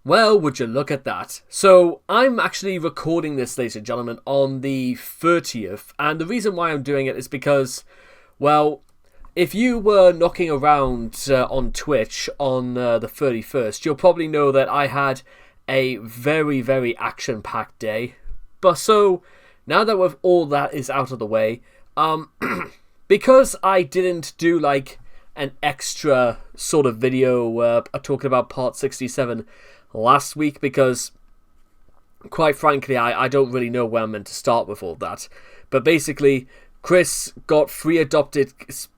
Well, would you look at that? So, I'm actually recording this, ladies and gentlemen, on the 30th, and the reason why I'm doing it is because, well, if you were knocking around on Twitch on the 31st, you'll probably know that I had a very, very action-packed day. But so, now that with all that is out of the way, because I didn't do, like, an extra sort of video talking about Part 67 last week, because quite frankly I don't really know where I'm meant to start with all that. But basically, Chris got three kittens.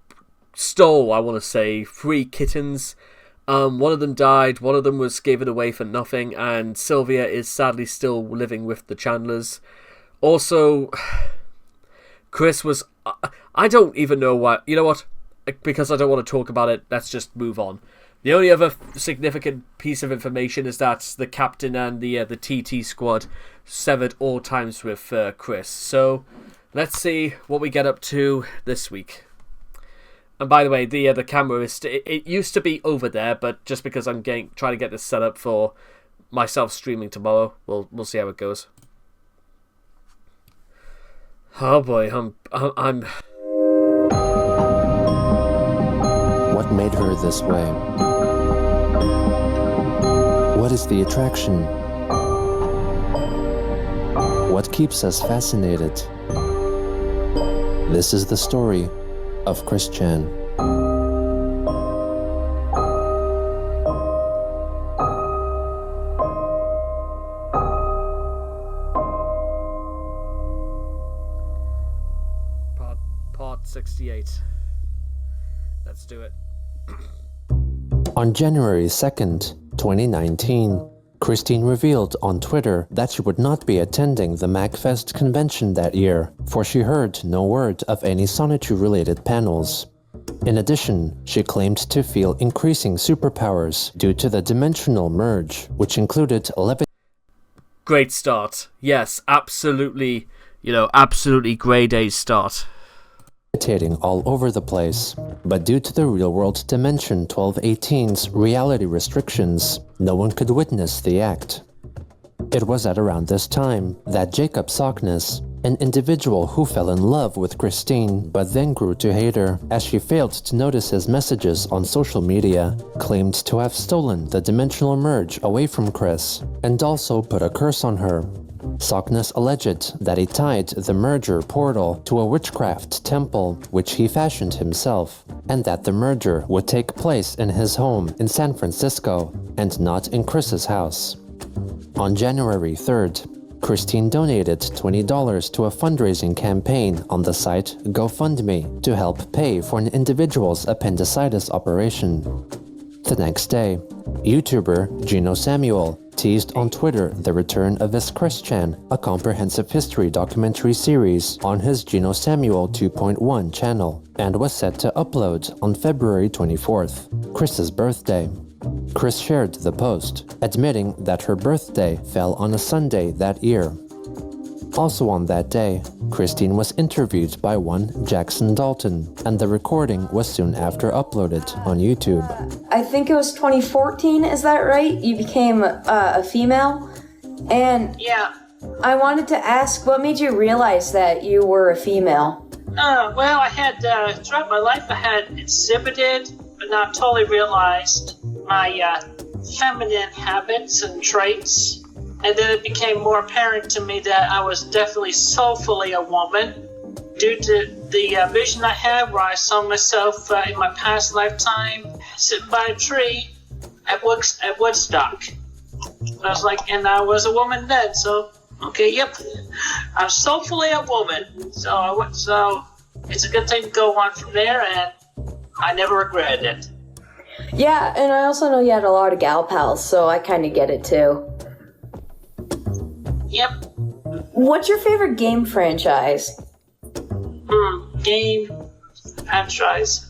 One of them died, one of them was given away for nothing, and Sylvia is sadly still living with the Chandlers. Also, Chris was... I don't even know why... You know what? Because I don't want to talk about it, let's just move on. The only other significant piece of information is that the captain and the TT squad severed all times with Chris. So, let's see what we get up to this week. And by the way, the camera is it used to be over there, but just because I'm trying to get this set up for myself streaming tomorrow, we'll see how it goes. Oh boy, I'm. What made her this way? What is the attraction? What keeps us fascinated? This is the story of Chris Chan. Part 68. Let's do it. On January 2nd, 2019, Christine revealed on Twitter that she would not be attending the MagFest convention that year, for she heard no word of any Sonichu-related panels. In addition, she claimed to feel increasing superpowers due to the dimensional merge, which included 11... Great start. Yes, absolutely, absolutely grade A start. Levitating all over the place, but due to the real-world Dimension 1218's reality restrictions, no one could witness the act. It was at around this time that Jacob Sockness, an individual who fell in love with Christine but then grew to hate her as she failed to notice his messages on social media, claimed to have stolen the dimensional merge away from Chris and also put a curse on her. Sockness alleged that he tied the merger portal to a witchcraft temple which he fashioned himself, and that the merger would take place in his home in San Francisco and not in Chris's house. On January 3rd, Christine donated $20 to a fundraising campaign on the site GoFundMe to help pay for an individual's appendicitis operation. The next day, YouTuber Gino Samuel teased on Twitter the return of his Chris Chan, a comprehensive history documentary series on his Gino Samuel 2.1 channel, and was set to upload on February 24th, Chris's birthday. Chris shared the post, admitting that her birthday fell on a Sunday that year. Also on that day, Christine was interviewed by one Jackson Dalton, and the recording was soon after uploaded on YouTube. I think it was 2014, is that right? You became a female? And yeah. I wanted to ask, what made you realize that you were a female? Well, I had, throughout my life, I had exhibited, but not totally realized my feminine habits and traits. And then it became more apparent to me that I was definitely soulfully a woman due to the vision I had where I saw myself in my past lifetime sitting by a tree at Woodstock. I was like, and I was a woman then, so, okay, yep. I'm soulfully a woman, so it's a good thing to go on from there, and I never regretted it. Yeah, and I also know you had a lot of gal pals, so I kind of get it too. Yep. What's your favorite game franchise? Game franchise.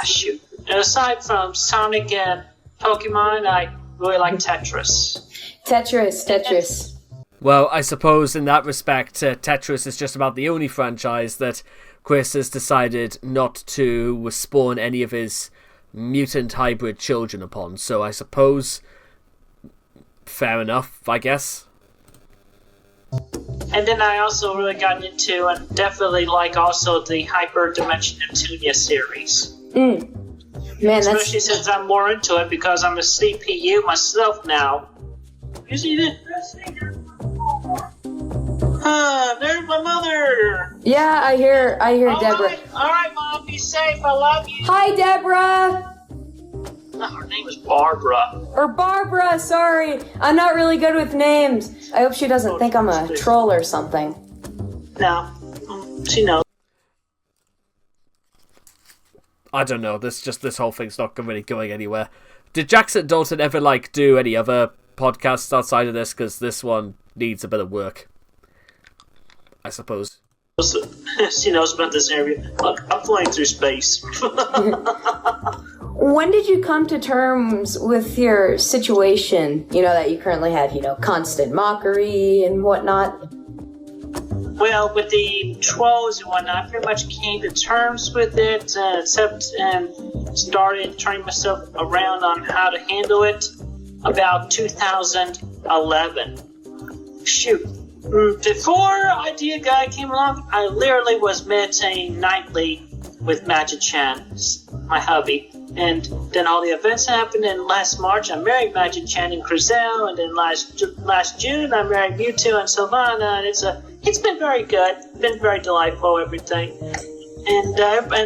Shoot. And aside from Sonic and Pokemon, I really like Tetris. Tetris. Well, I suppose in that respect, Tetris is just about the only franchise that Chris has decided not to spawn any of his mutant hybrid children upon. So I suppose fair enough, I guess. And then I also really got into, and definitely like also the Hyper Dimension Neptunia series. Man, Especially since I'm more into it because I'm a CPU myself now. You see that? There's my mother! Yeah, I hear Deborah. Alright, Mom, be safe, I love you! Hi, Deborah! No, her name is Barbara. Or Barbara, sorry. I'm not really good with names. I hope she doesn't think I'm a troll or something. No, she knows. I don't know, this whole thing's not really going anywhere. Did Jackson Dalton ever, do any other podcasts outside of this? Because this one needs a bit of work, I suppose. She knows about this area. Look, I'm flying through space. When did you come to terms with your situation, that you currently have, constant mockery and whatnot? Well, with the trolls and whatnot, I pretty much came to terms with it, and started turning myself around on how to handle it about 2011. Shoot. Before Idea Guy came along, I literally was meditating nightly with Magic Chan, my hubby. And then all the events happened, and last March I married Magic Chan and Crizel, and then last June I married Mewtwo and Sylvana, and it's been very good, been very delightful, everything. And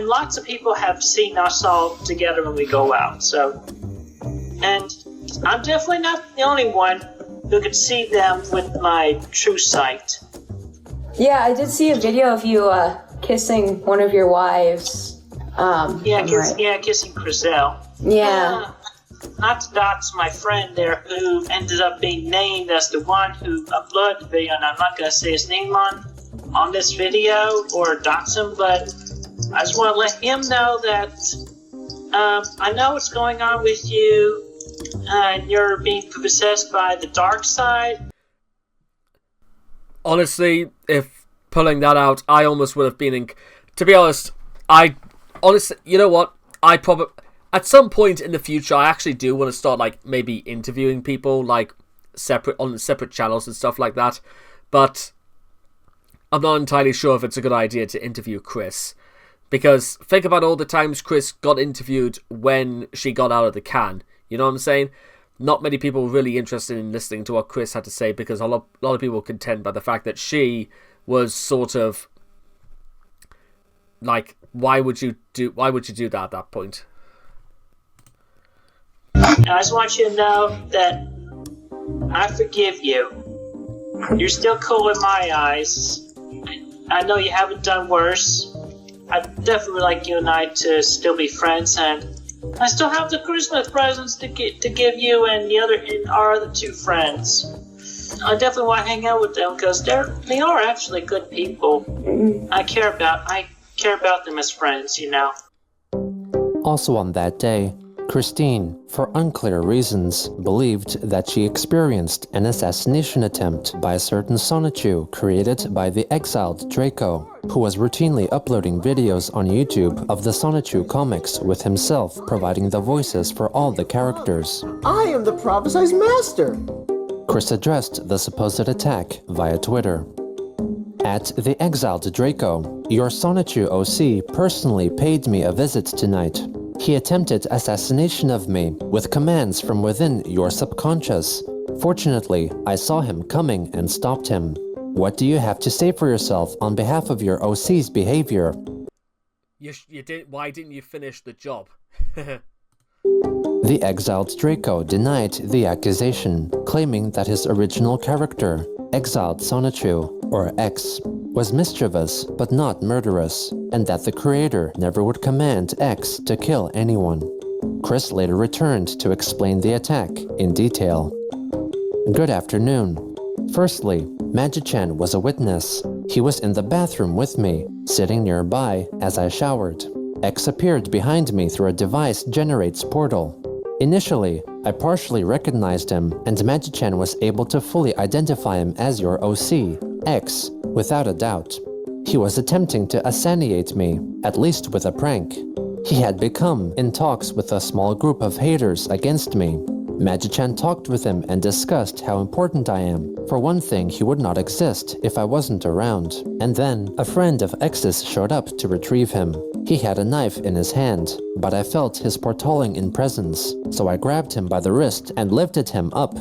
lots of people have seen us all together when we go out, so. And I'm definitely not the only one who could see them with my true sight. Yeah, I did see a video of you kissing one of your wives. Kissing Crizel. Yeah. Not to dox my friend there who ended up being named as the one who uploaded the video, and I'm not going to say his name on this video or dox him, but I just want to let him know that I know what's going on with you, and you're being possessed by the dark side. Honestly, if pulling that out, I almost would have been in... To be honest, honestly, you know what? I probably... At some point in the future, I actually do want to start, maybe interviewing people, on separate channels and stuff like that. But I'm not entirely sure if it's a good idea to interview Chris. Because think about all the times Chris got interviewed when she got out of the can. You know what I'm saying? Not many people were really interested in listening to what Chris had to say, because a lot of people contend by the fact that she was sort of... why would you do that at that point? I just want you to know that I forgive you. You're still cool in my eyes. I know you haven't done worse. I'd definitely like you and I to still be friends, and I still have the Christmas presents to give you and our other two friends. I definitely want to hang out with them because they are actually good people. I care about them as friends, Also on that day, Christine, for unclear reasons, believed that she experienced an assassination attempt by a certain Sonichu created by the exiled Draco, who was routinely uploading videos on YouTube of the Sonichu comics with himself providing the voices for all the characters. I am the prophesized master! Chris addressed the supposed attack via Twitter. At the exiled Draco, your Sonichu OC personally paid me a visit tonight. He attempted assassination of me with commands from within your subconscious. Fortunately, I saw him coming and stopped him. What do you have to say for yourself on behalf of your OC's behavior? You did. Why didn't you finish the job? The exiled Draco denied the accusation, claiming that his original character, exiled Sonichu, or X, was mischievous but not murderous, and that the creator never would command X to kill anyone. Chris later returned to explain the attack in detail. Good afternoon. Firstly, Magic-chan was a witness. He was in the bathroom with me, sitting nearby as I showered. X appeared behind me through a device generates portal. Initially, I partially recognized him, and Magic-chan was able to fully identify him as your OC, X, without a doubt. He was attempting to assassinate me, at least with a prank. He had become in talks with a small group of haters against me. Magi-chan talked with him and discussed how important I am. For one thing, he would not exist if I wasn't around. And then, a friend of X's showed up to retrieve him. He had a knife in his hand, but I felt his portolling presence, so I grabbed him by the wrist and lifted him up.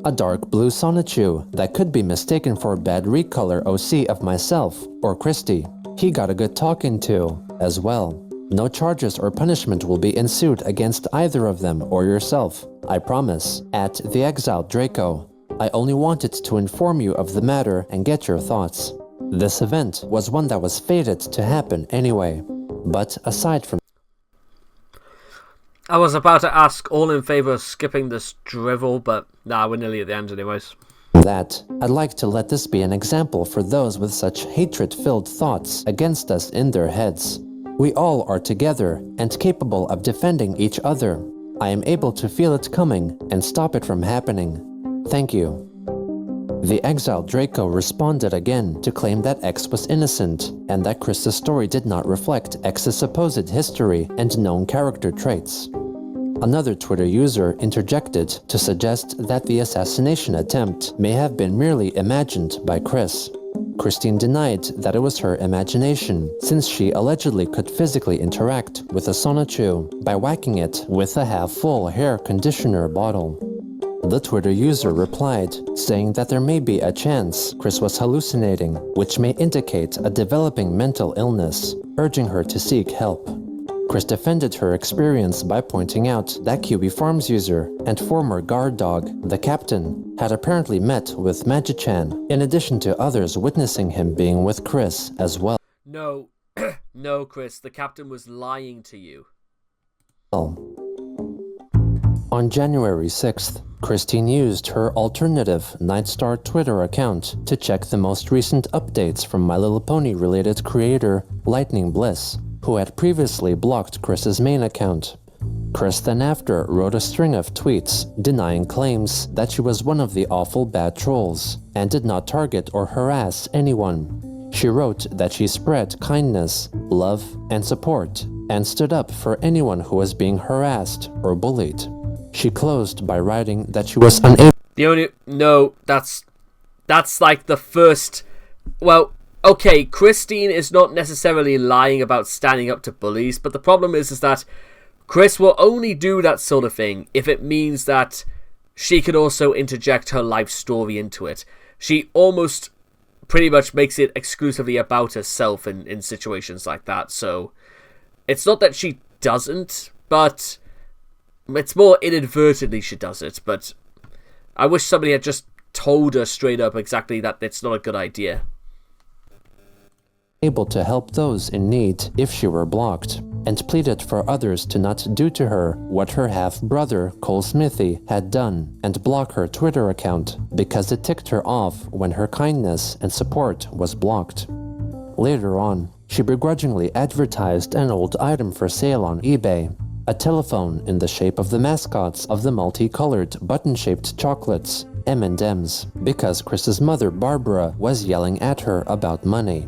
A dark blue Sonichu that could be mistaken for a bad recolor OC of myself or Christy. He got a good talking to, as well. No charges or punishment will be ensued against either of them or yourself, I promise. At the Exiled Draco, I only wanted to inform you of the matter and get your thoughts. This event was one that was fated to happen anyway, but aside from I was about to ask all in favor of skipping this drivel, but nah, we're nearly at the end anyways. that, I'd like to let this be an example for those with such hatred-filled thoughts against us in their heads. We all are together and capable of defending each other. I am able to feel it coming and stop it from happening. Thank you. The exiled Draco responded again to claim that X was innocent and that Chris's story did not reflect X's supposed history and known character traits. Another Twitter user interjected to suggest that the assassination attempt may have been merely imagined by Chris. Christine denied that it was her imagination, since she allegedly could physically interact with a Sonichu by whacking it with a half-full hair conditioner bottle. The Twitter user replied, saying that there may be a chance Chris was hallucinating, which may indicate a developing mental illness, urging her to seek help. Chris defended her experience by pointing out that QB Farms user and former guard dog, the captain, had apparently met with Magi-chan, in addition to others witnessing him being with Chris as well. No, no, Chris, the captain was lying to you. On January 6th, Christine used her alternative Nightstar Twitter account to check the most recent updates from My Little Pony related creator Lightning Bliss, who had previously blocked Chris's main account. Chris then after wrote a string of tweets denying claims that she was one of the awful bad trolls and did not target or harass anyone. She wrote that she spread kindness, love, and support, and stood up for anyone who was being harassed or bullied. She closed by writing that she was unable. That's like the first. Well, okay, Christine is not necessarily lying about standing up to bullies, but the problem is that Chris will only do that sort of thing if it means that she could also interject her life story into it. She almost pretty much makes it exclusively about herself in situations like that, so it's not that she doesn't, but it's more inadvertently she does it, but I wish somebody had just told her straight up exactly that it's not a good idea. Able to help those in need if she were blocked, and pleaded for others to not do to her what her half-brother Cole Smithy had done and block her Twitter account because it ticked her off when her kindness and support was blocked. Later on, she begrudgingly advertised an old item for sale on eBay, a telephone in the shape of the mascots of the multicolored button-shaped chocolates, M&M's, because Chris's mother Barbara was yelling at her about money.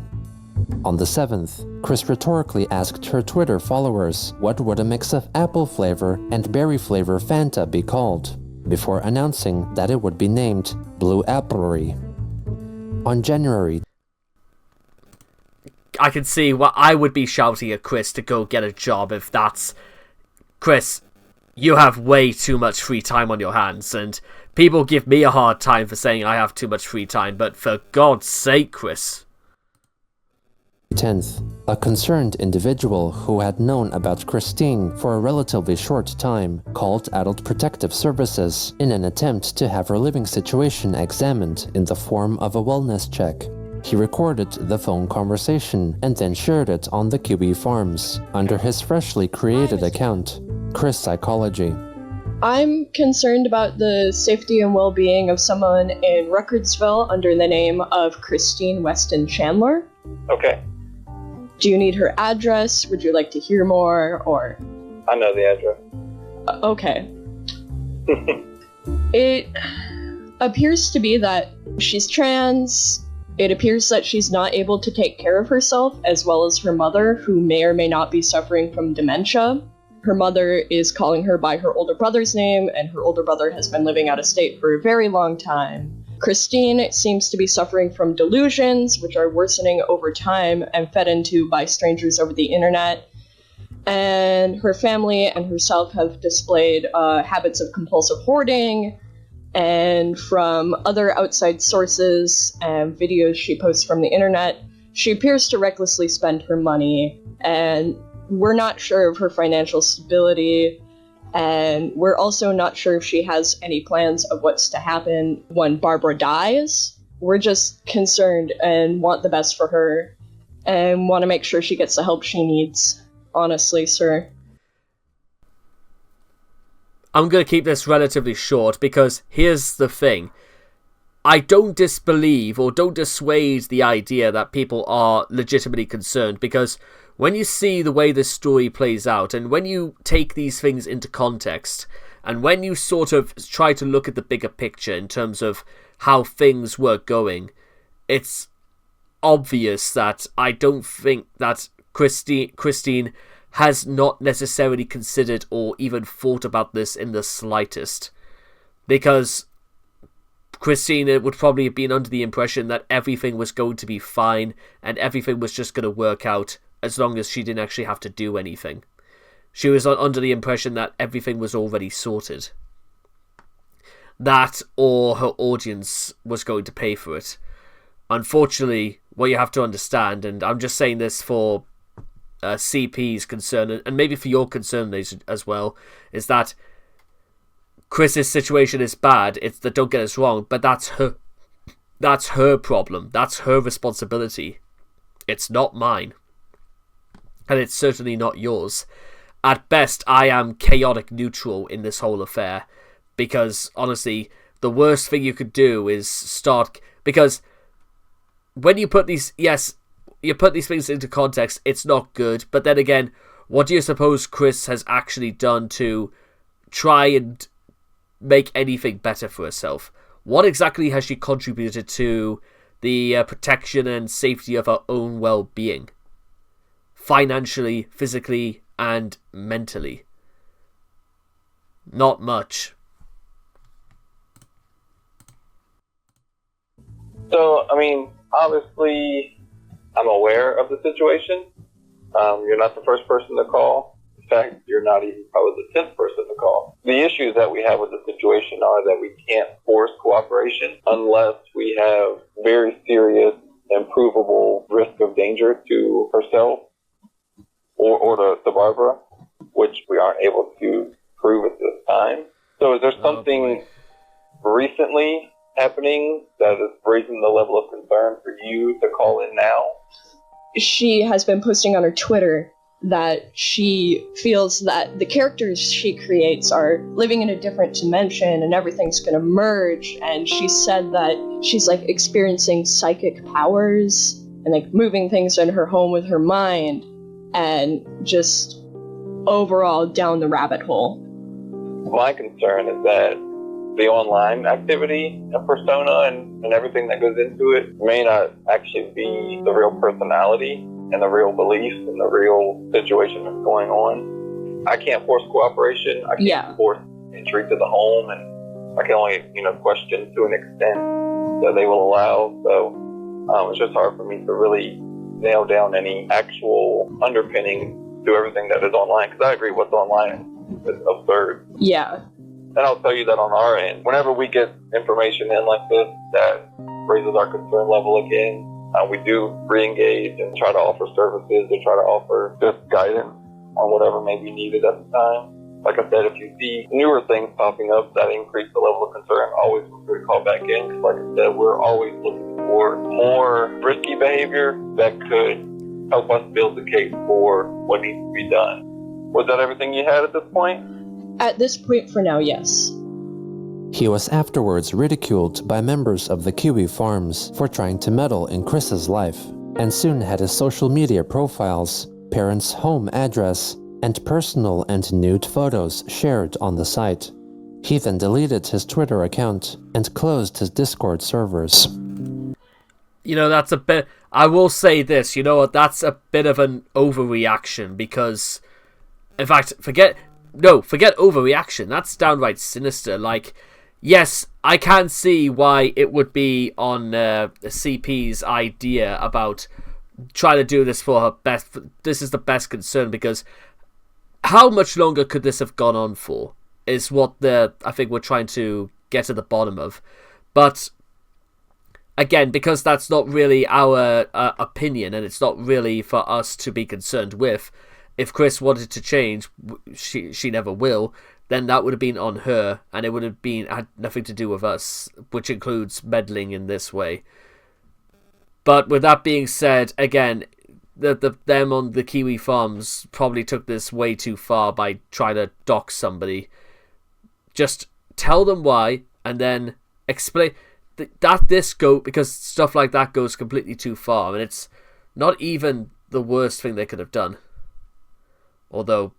On the 7th, Chris rhetorically asked her Twitter followers what would a mix of apple flavor and berry flavor Fanta be called, before announcing that it would be named Blue Applery. On January, I can see what I would be shouting at Chris to go get a job if that's... Chris, you have way too much free time on your hands, and people give me a hard time for saying I have too much free time, but for God's sake, Chris. 10th, a concerned individual who had known about Christine for a relatively short time called Adult Protective Services in an attempt to have her living situation examined in the form of a wellness check. He recorded the phone conversation and then shared it on the QB Farms under his freshly created account, Chris Psychology. I'm concerned about the safety and well-being of someone in Ruckardsville under the name of Christine Weston Chandler. Okay. Do you need her address? Would you like to hear more, or... I know the address. Okay. It appears to be that she's trans. It appears that she's not able to take care of herself, as well as her mother, who may or may not be suffering from dementia. Her mother is calling her by her older brother's name, and her older brother has been living out of state for a very long time. Christine seems to be suffering from delusions, which are worsening over time and fed into by strangers over the internet. And her family and herself have displayed habits of compulsive hoarding, and from other outside sources and videos she posts from the internet, she appears to recklessly spend her money, and we're not sure of her financial stability, and we're also not sure if she has any plans of what's to happen when Barbara dies. We're just concerned and want the best for her, and want to make sure she gets the help she needs, honestly, sir. I'm going to keep this relatively short because here's the thing. I don't disbelieve or don't dissuade the idea that people are legitimately concerned, because when you see the way this story plays out and when you take these things into context and when you sort of try to look at the bigger picture in terms of how things were going, it's obvious that I don't think that Christine has not necessarily considered or even thought about this in the slightest. Because Christina would probably have been under the impression that everything was going to be fine and everything was just going to work out as long as she didn't actually have to do anything. She was under the impression that everything was already sorted. That or her audience was going to pay for it. Unfortunately, what you have to understand, and I'm just saying this for CP's concern, and maybe for your concern as well, is that Chris's situation is bad. It's that, don't get us wrong, but that's her problem. That's her responsibility. It's not mine. And it's certainly not yours. At best, I am chaotic neutral in this whole affair, because honestly, the worst thing you could do is start, because when you put these, yes, you put these things into context, it's not good, but then again, what do you suppose Chris has actually done to try and make anything better for herself? What exactly has she contributed to the protection and safety of her own well-being? Financially, physically, and mentally. Not much. So, I mean, obviously, I'm aware of the situation. You're not the first person to call. In fact, you're not even probably the 10th person to call. The issues that we have with the situation are that we can't force cooperation unless we have very serious and provable risk of danger to herself or to Barbara, which we aren't able to prove at this time. So is there something recently happening that is raising the level of concern for you to call in now? She has been posting on her Twitter that she feels that the characters she creates are living in a different dimension and everything's going to merge, and she said that she's like experiencing psychic powers and like moving things in her home with her mind and just overall down the rabbit hole. My concern is that the online activity and persona and everything that goes into it may not actually be the real personality and the real beliefs and the real situation that's going on. I can't force cooperation. I can't force entry to the home, and I can only, question to an extent that they will allow. So it's just hard for me to really nail down any actual underpinning to everything that is online, because I agree what's online is absurd. Yeah. And I'll tell you that on our end, whenever we get information in like this that raises our concern level again, we do re-engage and try to offer services or try to offer just guidance on whatever may be needed at the time. Like I said, if you see newer things popping up that increase the level of concern, always feel free to call back in, because like I said, we're always looking for more risky behavior that could help us build the case for what needs to be done. Was that everything you had at this point? At this point for now, yes. He was afterwards ridiculed by members of the Kiwi Farms for trying to meddle in Chris's life, and soon had his social media profiles, parents' home address, and personal and nude photos shared on the site. He then deleted his Twitter account and closed his Discord servers. That's a bit... I will say this, that's a bit of an overreaction, because In fact, forget overreaction. That's downright sinister. Like, yes, I can see why it would be on CP's idea about trying to do this for her best. This is the best concern, because how much longer could this have gone on for is what I think we're trying to get to the bottom of. But again, because that's not really our opinion, and it's not really for us to be concerned with, if Chris wanted to change, she never will, then that would have been on her, and it would have had nothing to do with us, which includes meddling in this way. But with that being said, again, them on the Kiwi farms probably took this way too far by trying to dox somebody. Just tell them why, and then explain because stuff like that goes completely too far, and it's not even the worst thing they could have done. Although,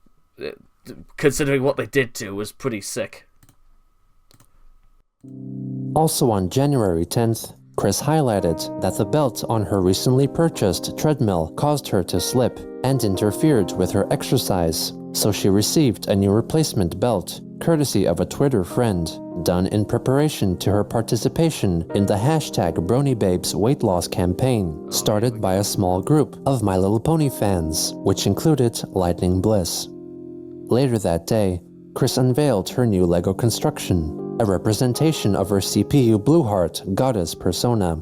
considering what they did do, was pretty sick. Also on January 10th, Chris highlighted that the belt on her recently purchased treadmill caused her to slip and interfered with her exercise, so she received a new replacement belt, courtesy of a Twitter friend, done in preparation to her participation in the #BronyBabes weight loss campaign, started by a small group of My Little Pony fans, which included Lightning Bliss. Later that day, Chris unveiled her new Lego construction, a representation of her CPU Blueheart goddess persona.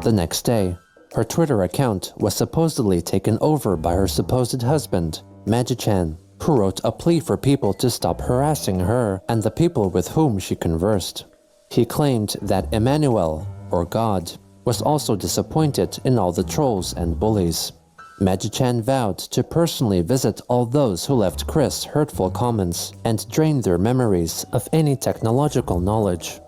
The next day, her Twitter account was supposedly taken over by her supposed husband, Magi-chan, who wrote a plea for people to stop harassing her and the people with whom she conversed. He claimed that Emmanuel, or God, was also disappointed in all the trolls and bullies. Magi-chan vowed to personally visit all those who left Chris hurtful comments and drain their memories of any technological knowledge.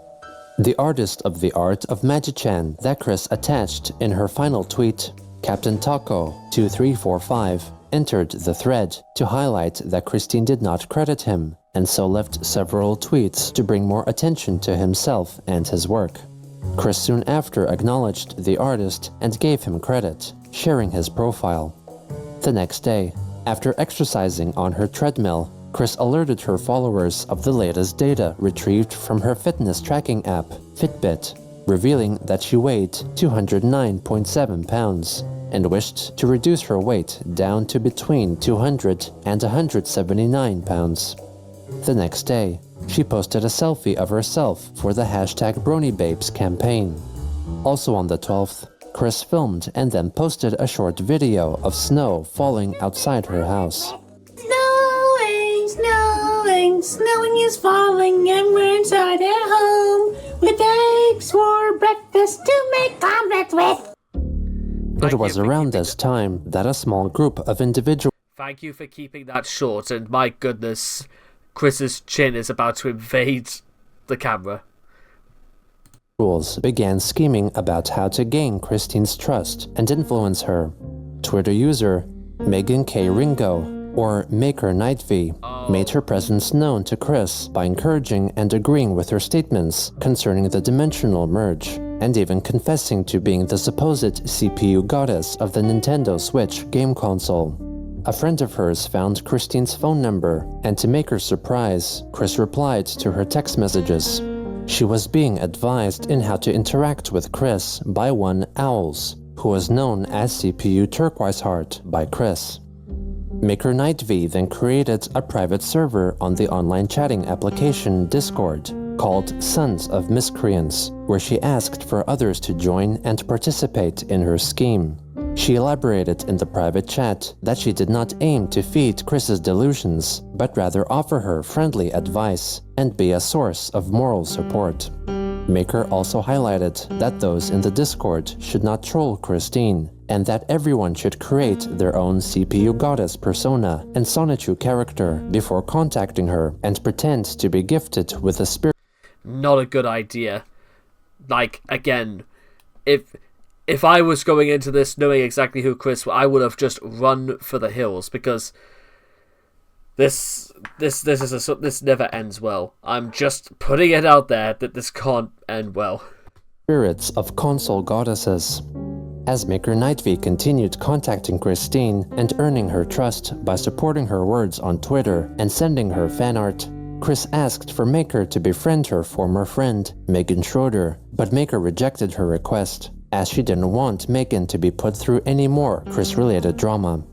The artist of the art of Magi-chan that Chris attached in her final tweet, Captain Taco 2345, entered the thread to highlight that Christine did not credit him, and so left several tweets to bring more attention to himself and his work. Chris soon after acknowledged the artist and gave him credit, sharing his profile. The next day, after exercising on her treadmill, Chris alerted her followers of the latest data retrieved from her fitness tracking app, Fitbit, revealing that she weighed 209.7 pounds and wished to reduce her weight down to between 200 and 179 pounds. The next day, she posted a selfie of herself for the #BronyBabes campaign. Also on the 12th, Chris filmed and then posted a short video of snow falling outside her house. Snowing, snowing, snowing is falling, and we're inside at home with eggs for breakfast to make omelette with. It was around this time that a small group of individuals Thank you for keeping that short, and my goodness, Chris's chin is about to invade the camera. began scheming about how to gain Christine's trust and influence her. Twitter user Megan K. Ringo, or Maker Nightvy, made her presence known to Chris by encouraging and agreeing with her statements concerning the dimensional merge, and even confessing to being the supposed CPU goddess of the Nintendo Switch game console. A friend of hers found Christine's phone number, and to make her surprise, Chris replied to her text messages. She was being advised in how to interact with Chris by one Owls, who was known as CPU Turquoise Heart by Chris. Maker Nightvy then created a private server on the online chatting application Discord called Sons of Miscreants, where she asked for others to join and participate in her scheme. She elaborated in the private chat that she did not aim to feed Chris's delusions, but rather offer her friendly advice and be a source of moral support. Maker also highlighted that those in the Discord should not troll Christine, and that everyone should create their own CPU goddess persona and Sonichu character before contacting her and pretend to be gifted with a spirit. Not a good idea. Like, again, if I was going into this knowing exactly who Chris was, I would have just run for the hills, because this never ends well. I'm just putting it out there that this can't end well. Spirits of console goddesses. As Maker Nightv continued contacting Christine and earning her trust by supporting her words on Twitter and sending her fan art, Chris asked for Maker to befriend her former friend, Megan Schroeder, but Maker rejected her request, as she didn't want Megan to be put through any more Chris-related drama.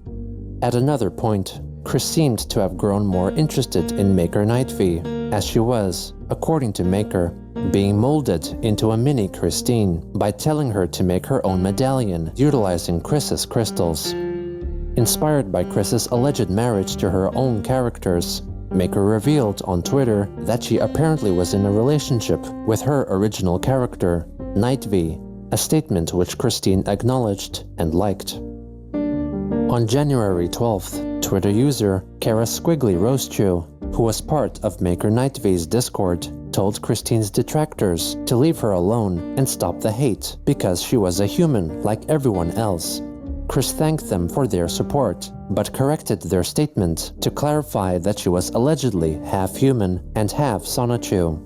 At another point, Chris seemed to have grown more interested in Maker Nightv, as she was, according to Maker, being molded into a mini Christine by telling her to make her own medallion utilizing Chris's crystals. Inspired by Chris's alleged marriage to her own characters, Maker revealed on Twitter that she apparently was in a relationship with her original character, Nightv, a statement which Christine acknowledged and liked. On January 12th, Twitter user Kara Squiggly Roastew, who was part of Maker Nightv's Discord, told Christine's detractors to leave her alone and stop the hate because she was a human like everyone else. Chris thanked them for their support, but corrected their statement to clarify that she was allegedly half human and half Sonichu.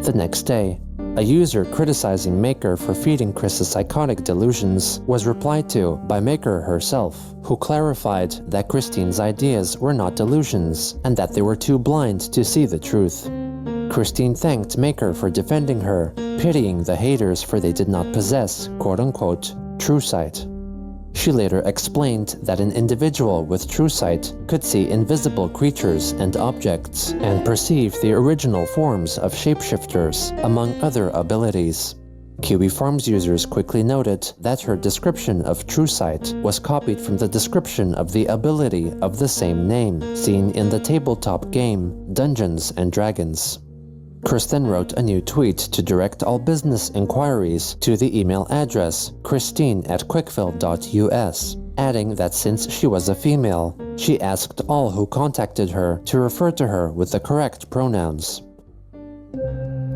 The next day, a user criticizing Maker for feeding Chris's psychotic delusions was replied to by Maker herself, who clarified that Christine's ideas were not delusions and that they were too blind to see the truth. Christine thanked Maker for defending her, pitying the haters for they did not possess, quote-unquote, true sight. She later explained that an individual with true sight could see invisible creatures and objects and perceive the original forms of shapeshifters, among other abilities. Kiwi Farms users quickly noted that her description of true sight was copied from the description of the ability of the same name seen in the tabletop game Dungeons & Dragons. Chris then wrote a new tweet to direct all business inquiries to the email address christine@quickfill.us, adding that since she was a female, she asked all who contacted her to refer to her with the correct pronouns.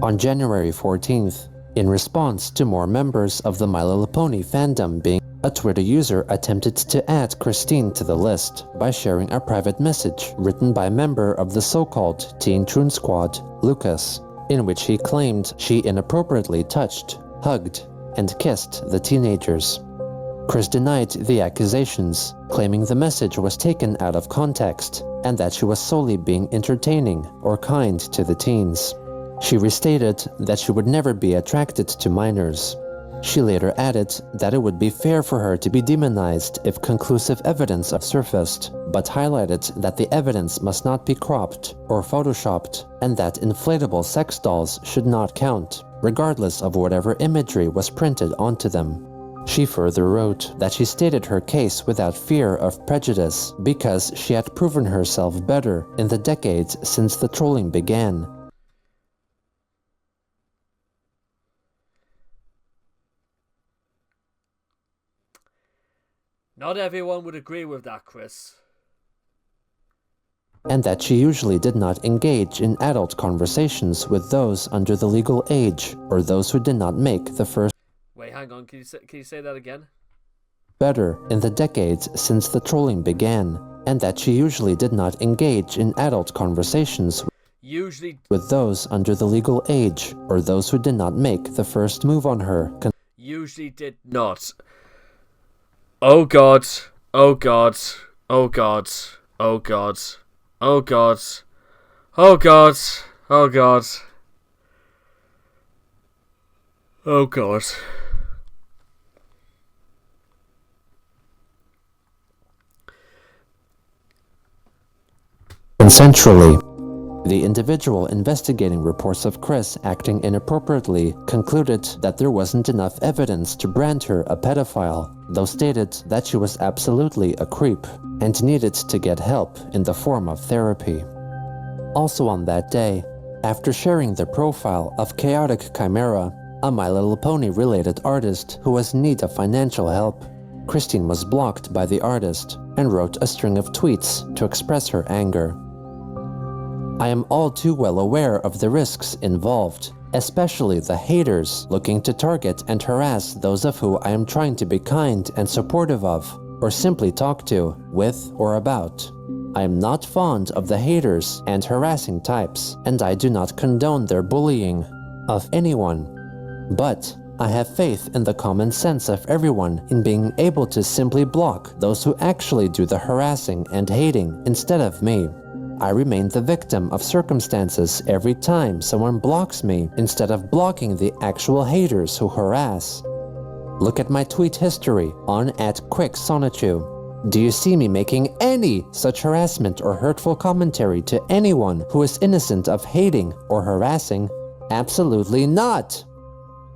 On January 14th, in response to more members of the My Little Pony fandom being a Twitter user attempted to add Christine to the list by sharing a private message written by a member of the so-called Teen Troon Squad, Lucas, in which he claimed she inappropriately touched, hugged, and kissed the teenagers. Chris denied the accusations, claiming the message was taken out of context and that she was solely being entertaining or kind to the teens. She restated that she would never be attracted to minors. She later added that it would be fair for her to be demonized if conclusive evidence surfaced, but highlighted that the evidence must not be cropped or photoshopped, and that inflatable sex dolls should not count, regardless of whatever imagery was printed onto them. She further wrote that she stated her case without fear of prejudice because she had proven herself better in the decades since the trolling began. Not everyone would agree with that, Chris. And that she usually did not engage in adult conversations with those under the legal age or those who did not make the first. Wait, hang on, can you say that again? Better in the decades since the trolling began, and that she usually did not engage in adult conversations with those under the legal age or those who did not make the first move on her. Usually did not. Oh God, oh God, oh God, oh God, oh God, oh God, oh God, oh God. Consensually. The individual investigating reports of Chris acting inappropriately concluded that there wasn't enough evidence to brand her a pedophile, though stated that she was absolutely a creep and needed to get help in the form of therapy. Also on that day, after sharing the profile of Chaotic Chimera, a My Little Pony related artist who was in need of financial help, Christine was blocked by the artist and wrote a string of tweets to express her anger. I am all too well aware of the risks involved, especially the haters looking to target and harass those of who I am trying to be kind and supportive of, or simply talk to, with, or about. I am not fond of the haters and harassing types, and I do not condone their bullying of anyone. But I have faith in the common sense of everyone in being able to simply block those who actually do the harassing and hating instead of me. I remain the victim of circumstances every time someone blocks me instead of blocking the actual haters who harass. Look at my tweet history on @QuickSonichu. Do you see me making any such harassment or hurtful commentary to anyone who is innocent of hating or harassing? Absolutely not!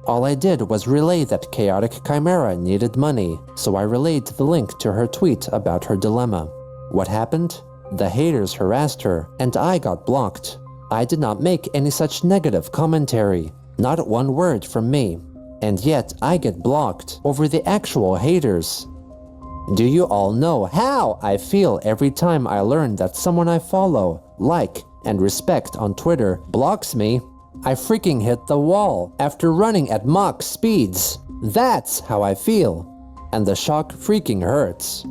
All I did was relay that Chaotic Chimera needed money, so I relayed the link to her tweet about her dilemma. What happened? The haters harassed her, and I got blocked. I did not make any such negative commentary, not one word from me, and yet I get blocked over the actual haters. Do you all know how I feel every time I learn that someone I follow, like, and respect on Twitter blocks me? I freaking hit the wall after running at Mach speeds. That's how I feel. And the shock freaking hurts.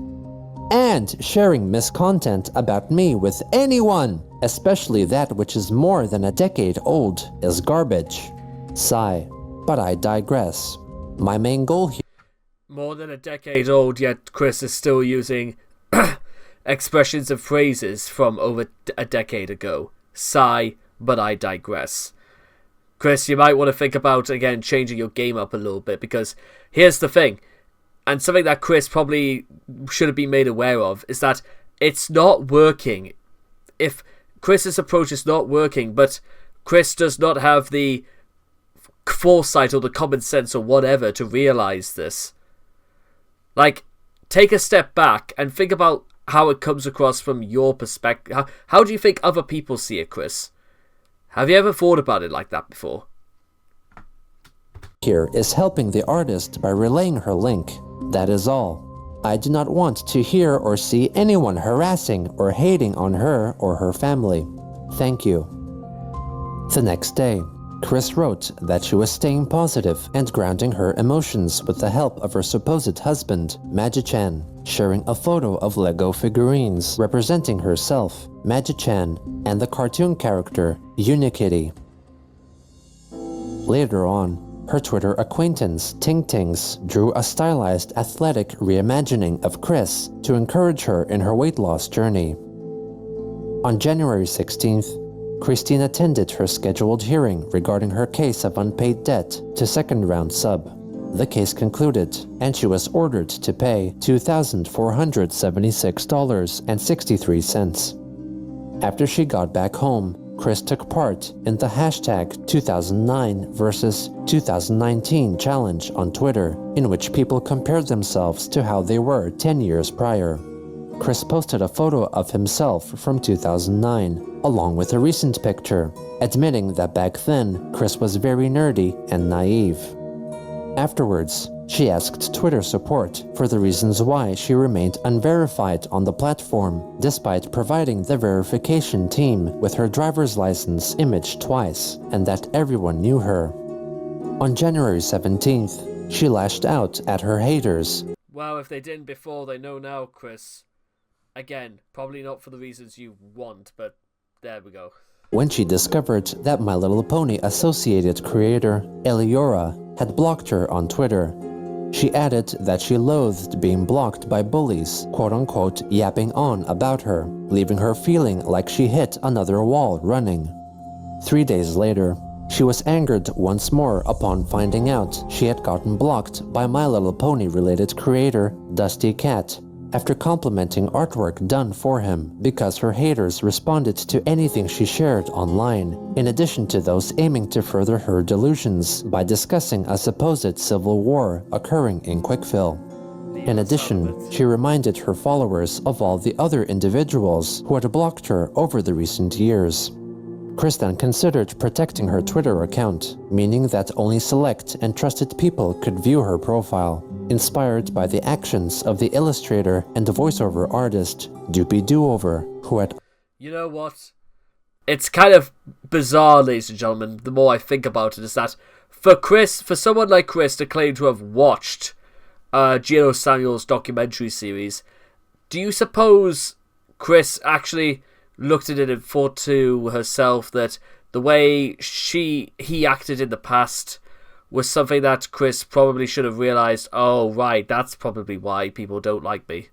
And sharing miscontent about me with anyone, especially that which is more than a decade old, is garbage. Sigh, but I digress. My main goal here... More than a decade old, yet Chris is still using expressions and phrases from over a decade ago. Sigh, but I digress. Chris, you might want to think about, again, changing your game up a little bit, because here's the thing, and something that Chris probably should have been made aware of, is that it's not working. If Chris's approach is not working, but Chris does not have the foresight or the common sense or whatever to realize this. Like, take a step back and think about how it comes across from your perspective. How do you think other people see it, Chris? Have you ever thought about it like that before? Here is helping the artist by relaying her link. That is all. I do not want to hear or see anyone harassing or hating on her or her family. Thank you. The next day, Chris wrote that she was staying positive and grounding her emotions with the help of her supposed husband, Magi-chan, sharing a photo of Lego figurines representing herself, Magi-chan, and the cartoon character, Unikitty. Later on, her Twitter acquaintance, Ting Tings, drew a stylized athletic reimagining of Chris to encourage her in her weight loss journey. On January 16th, Christine attended her scheduled hearing regarding her case of unpaid debt to Second Round Sub. The case concluded, and she was ordered to pay $2,476.63. After she got back home, Chris took part in the hashtag 2009 versus 2019 challenge on Twitter, in which people compared themselves to how they were 10 years prior. Chris posted a photo of himself from 2009, along with a recent picture, admitting that back then, Chris was very nerdy and naive. Afterwards, she asked Twitter support for the reasons why she remained unverified on the platform, despite providing the verification team with her driver's license image twice, and that everyone knew her. On January 17th, she lashed out at her haters. Well, if they didn't before, they know now, Chris. Again, probably not for the reasons you want, but there we go. When she discovered that My Little Pony associated creator Eliora had blocked her on Twitter, she added that she loathed being blocked by bullies, quote-unquote, yapping on about her, leaving her feeling like she hit another wall running. 3 days later, she was angered once more upon finding out she had gotten blocked by My Little Pony-related creator Dusty Cat, after complimenting artwork done for him because her haters responded to anything she shared online, in addition to those aiming to further her delusions by discussing a supposed civil war occurring in Quickville. In addition, she reminded her followers of all the other individuals who had blocked her over the recent years. Chris then considered protecting her Twitter account, meaning that only select and trusted people could view her profile, inspired by the actions of the illustrator and the voiceover artist Doopy Doover, who had... You know what? It's kind of bizarre, ladies and gentlemen, the more I think about it, is that for someone like Chris to claim to have watched Gino Samuel's documentary series, do you suppose Chris actually looked at it and thought to herself that the way he acted in the past was something that Chris probably should have realized, oh, right, that's probably why people don't like me.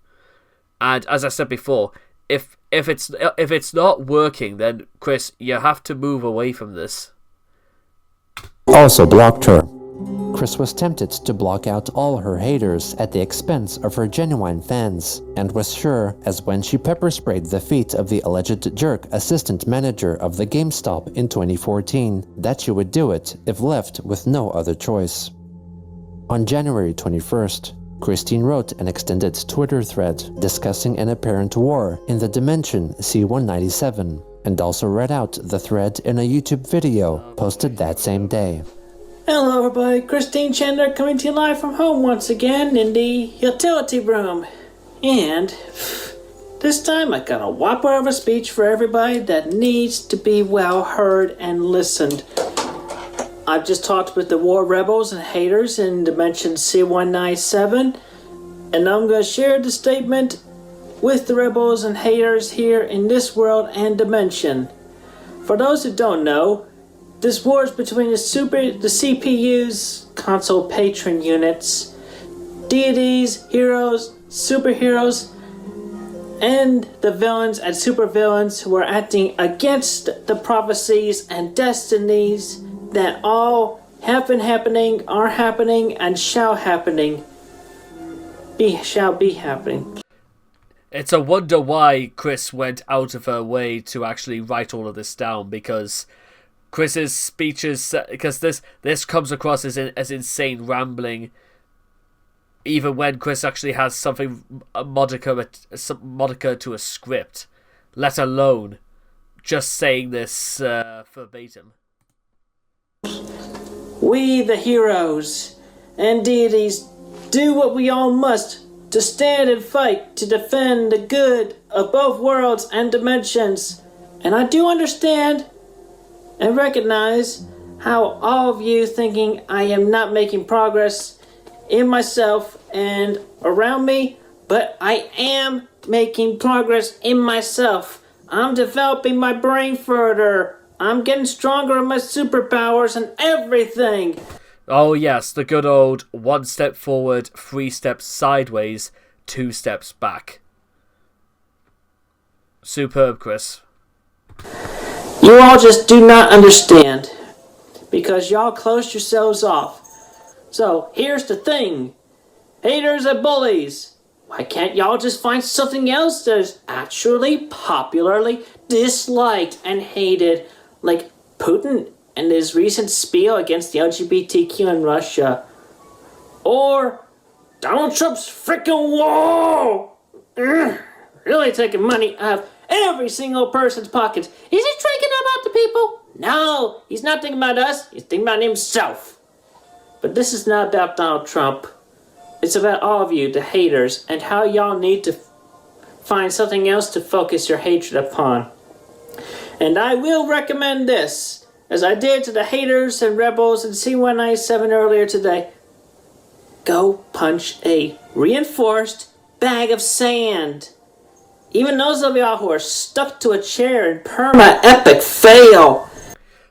And as I said before, if it's not working, then Chris, you have to move away from this. Also blocked her. Chris was tempted to block out all her haters at the expense of her genuine fans, and was sure, as when she pepper sprayed the feet of the alleged jerk assistant manager of the GameStop in 2014, that she would do it if left with no other choice. On January 21st, Christine wrote an extended Twitter thread discussing an apparent war in the dimension C-197, and also read out the thread in a YouTube video posted that same day. Hello everybody, Christine Chandler coming to you live from home once again in the utility room. And this time I got a whopper of a speech for everybody that needs to be well heard and listened. I've just talked with the war rebels and haters in Dimension C-197, and I'm going to share the statement with the rebels and haters here in this world and dimension. For those who don't know, this war is between the CPU's console patron units, deities, heroes, superheroes, and the villains and supervillains who are acting against the prophecies and destinies that all have been happening, are happening, and shall be happening. It's a wonder why Chris went out of her way to actually write all of this down, because Chris's speeches, because this comes across as insane rambling, even when Chris actually has something, a modica to a script, let alone just saying this verbatim. We, the heroes and deities, do what we all must to stand and fight to defend the good of both worlds and dimensions. And I do understand and recognize how all of you thinking I am not making progress in myself and around me, but I am making progress in myself. I'm developing my brain further. I'm getting stronger in my superpowers and everything. Oh yes, the good old 1 step forward, 3 steps sideways, 2 steps back. Superb, Chris. You all just do not understand, because y'all closed yourselves off. So, here's the thing. Haters and bullies, why can't y'all just find something else that is actually popularly disliked and hated, like Putin and his recent spiel against the LGBTQ in Russia? Or Donald Trump's freaking wall! Really taking money out of every single person's pockets. Is he thinking about the people? No, he's not thinking about us. He's thinking about himself. But this is not about Donald Trump. It's about all of you, the haters, and how y'all need to find something else to focus your hatred upon. And I will recommend this, as I did to the haters and rebels in C-197 earlier today. Go punch a reinforced bag of sand. Even those of y'all who are stuck to a chair in perma-epic fail.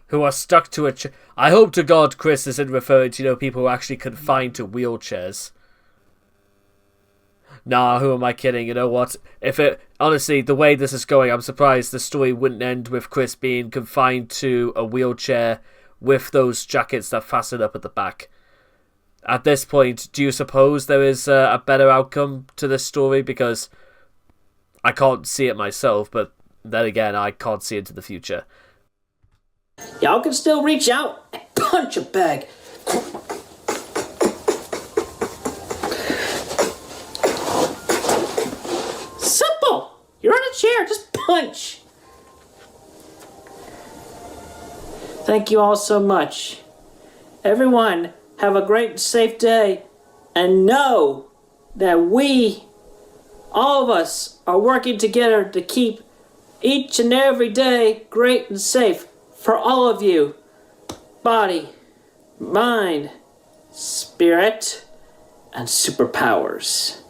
Who are stuck to a chair. I hope to God Chris isn't referring to, people who are actually confined to wheelchairs. Nah, who am I kidding? You know what? Honestly, the way this is going, I'm surprised the story wouldn't end with Chris being confined to a wheelchair with those jackets that fasten up at the back. At this point, do you suppose there is a better outcome to this story? Because I can't see it myself, but then again, I can't see into the future. Y'all can still reach out and punch a bag. Simple! You're on a chair, just punch. Thank you all so much. Everyone, have a great and safe day. And know that we, all of us, are working together to keep each and every day great and safe for all of you. Body, mind, spirit, and superpowers.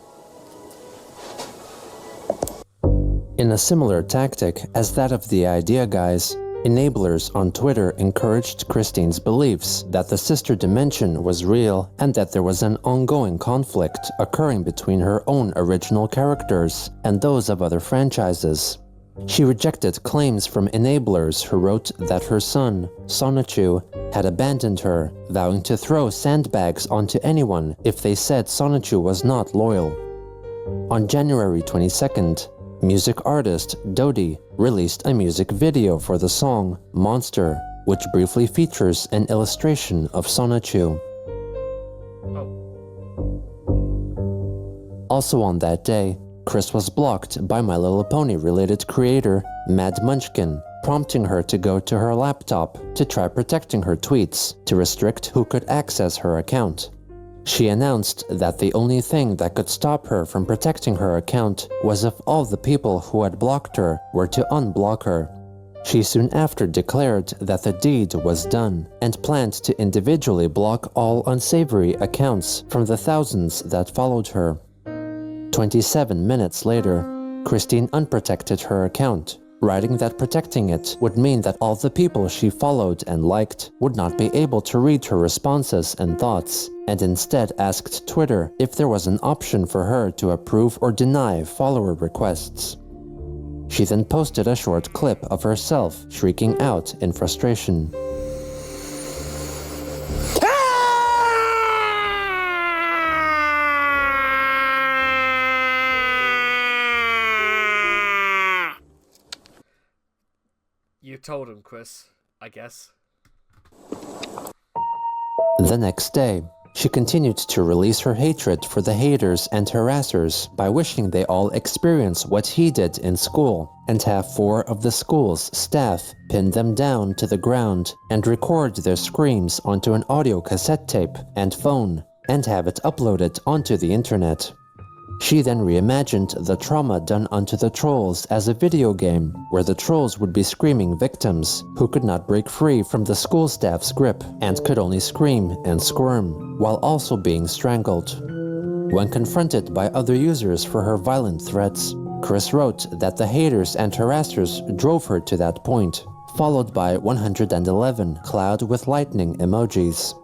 In a similar tactic as that of the Idea Guys, Enablers on Twitter encouraged Christine's beliefs that the sister dimension was real and that there was an ongoing conflict occurring between her own original characters and those of other franchises. She rejected claims from enablers who wrote that her son, Sonichu, had abandoned her, vowing to throw sandbags onto anyone if they said Sonichu was not loyal. On January 22nd, music artist Dodie released a music video for the song Monster, which briefly features an illustration of Sonichu. Also on that day, Chris was blocked by My Little Pony related creator Mad Munchkin, prompting her to go to her laptop to try protecting her tweets to restrict who could access her account. She announced that the only thing that could stop her from protecting her account was if all the people who had blocked her were to unblock her. She soon after declared that the deed was done and planned to individually block all unsavory accounts from the thousands that followed her. 27 minutes later, Christine unprotected her account, writing that protecting it would mean that all the people she followed and liked would not be able to read her responses and thoughts, and instead asked Twitter if there was an option for her to approve or deny follower requests. She then posted a short clip of herself shrieking out in frustration. You told him, Chris, I guess. The next day, she continued to release her hatred for the haters and harassers by wishing they all experience what he did in school and have 4 of the school's staff pin them down to the ground and record their screams onto an audio cassette tape and phone and have it uploaded onto the internet. She then reimagined the trauma done unto the trolls as a video game where the trolls would be screaming victims who could not break free from the school staff's grip and could only scream and squirm while also being strangled. When confronted by other users for her violent threats, Chris wrote that the haters and harassers drove her to that point, followed by 111 cloud with lightning emojis.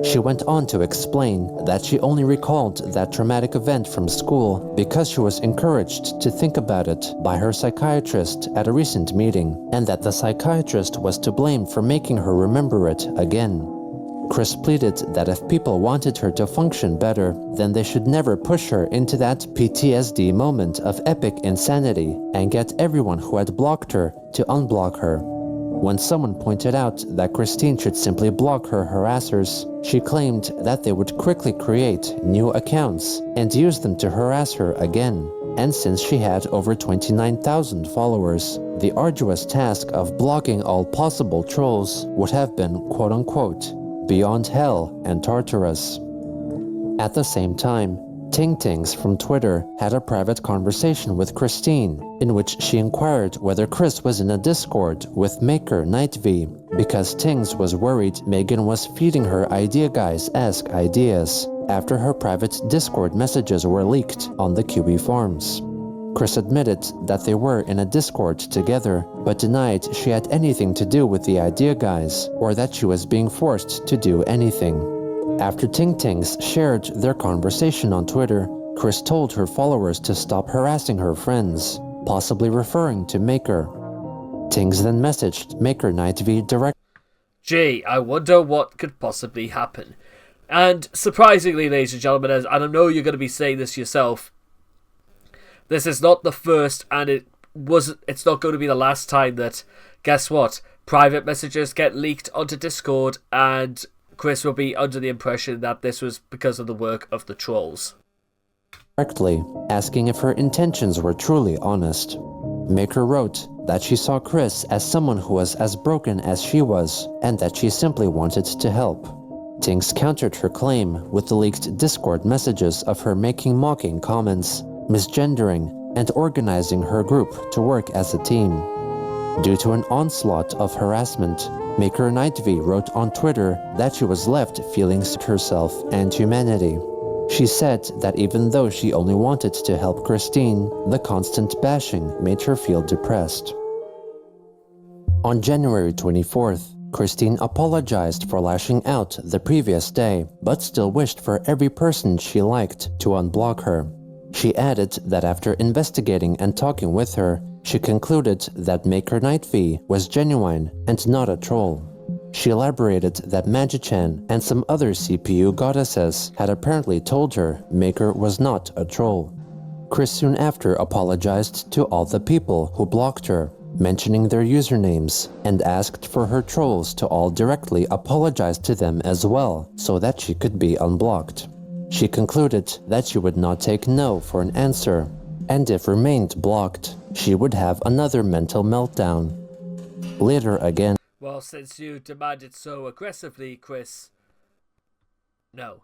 She went on to explain that she only recalled that traumatic event from school because she was encouraged to think about it by her psychiatrist at a recent meeting, and that the psychiatrist was to blame for making her remember it again. Chris pleaded that if people wanted her to function better, then they should never push her into that PTSD moment of epic insanity and get everyone who had blocked her to unblock her. When someone pointed out that Christine should simply block her harassers, she claimed that they would quickly create new accounts and use them to harass her again. And since she had over 29,000 followers, the arduous task of blocking all possible trolls would have been quote-unquote beyond hell and torturous. At the same time, Ting Tings from Twitter had a private conversation with Christine, in which she inquired whether Chris was in a Discord with Maker Night-V, because Tings was worried Megan was feeding her Idea Guys-esque ideas after her private Discord messages were leaked on the QB forums. Chris admitted that they were in a Discord together, but denied she had anything to do with the Idea Guys, or that she was being forced to do anything. After Ting Tings shared their conversation on Twitter, Chris told her followers to stop harassing her friends, possibly referring to Maker. Tings then messaged Maker Night-V directly. Gee, I wonder what could possibly happen. And surprisingly, ladies and gentlemen, and I know you're going to be saying this yourself, this is not the first, and it's not going to be the last time that, guess what, private messages get leaked onto Discord, and Chris will be under the impression that this was because of the work of the trolls. Directly, asking if her intentions were truly honest. Maker wrote that she saw Chris as someone who was as broken as she was, and that she simply wanted to help. Tings countered her claim with the leaked Discord messages of her making mocking comments, misgendering, and organizing her group to work as a team. Due to an onslaught of harassment, Maker Night-V wrote on Twitter that she was left feeling sick herself and humanity. She said that even though she only wanted to help Christine, the constant bashing made her feel depressed. On January 24th, Christine apologized for lashing out the previous day, but still wished for every person she liked to unblock her. She added that after investigating and talking with her, she concluded that Maker Nightfee was genuine and not a troll. She elaborated that Magi-chan and some other CPU goddesses had apparently told her Maker was not a troll. Chris soon after apologized to all the people who blocked her, mentioning their usernames, and asked for her trolls to all directly apologize to them as well, so that she could be unblocked. She concluded that she would not take no for an answer, and if remained blocked, she would have another mental meltdown. Later again, Well, since you demanded so aggressively, Chris... No.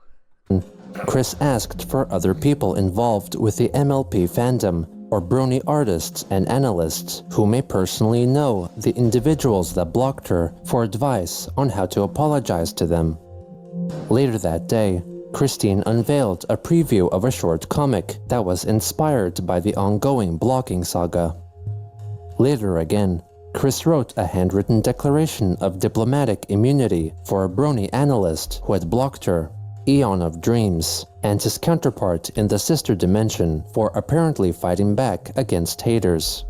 Chris asked for other people involved with the MLP fandom, or brony artists and analysts who may personally know the individuals that blocked her for advice on how to apologize to them. Later that day, Christine unveiled a preview of a short comic that was inspired by the ongoing blocking saga. Later again, Chris wrote a handwritten declaration of diplomatic immunity for a brony analyst who had blocked her, Eon of Dreams, and his counterpart in the sister dimension for apparently fighting back against haters.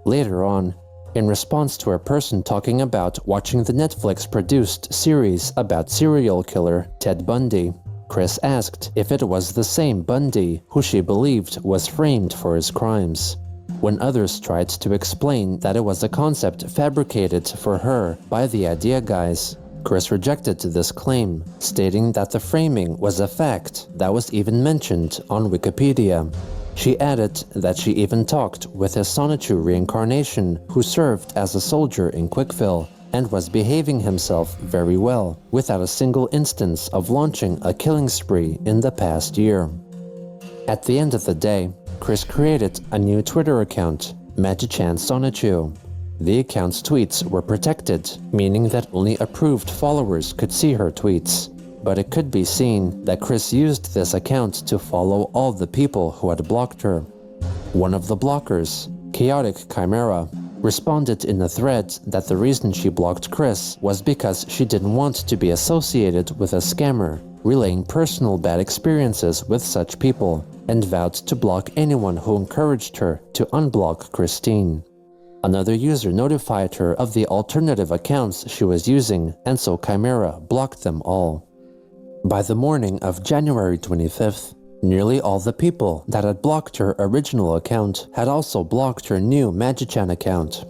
Later on, in response to a person talking about watching the Netflix-produced series about serial killer Ted Bundy, Chris asked if it was the same Bundy who she believed was framed for his crimes. When others tried to explain that it was a concept fabricated for her by the idea guys, Chris rejected this claim, stating that the framing was a fact that was even mentioned on Wikipedia. She added that she even talked with his Sonichu reincarnation who served as a soldier in Quickville and was behaving himself very well, without a single instance of launching a killing spree in the past year. At the end of the day, Chris created a new Twitter account, Magi-chan Sonichu. The account's tweets were protected, meaning that only approved followers could see her tweets. But it could be seen that Chris used this account to follow all the people who had blocked her. One of the blockers, Chaotic Chimera, responded in a thread that the reason she blocked Chris was because she didn't want to be associated with a scammer, relaying personal bad experiences with such people, and vowed to block anyone who encouraged her to unblock Christine. Another user notified her of the alternative accounts she was using, and so Chimera blocked them all. By the morning of January 25th, nearly all the people that had blocked her original account had also blocked her new Magi-chan account.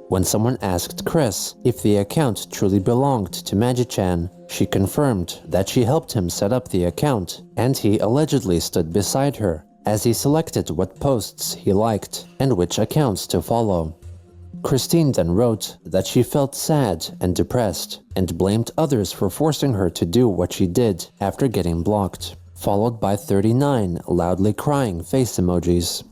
When someone asked Chris if the account truly belonged to Magi-chan, she confirmed that she helped him set up the account, and he allegedly stood beside her as he selected what posts he liked and which accounts to follow. Christine then wrote that she felt sad and depressed and blamed others for forcing her to do what she did after getting blocked, followed by 39 loudly crying face emojis.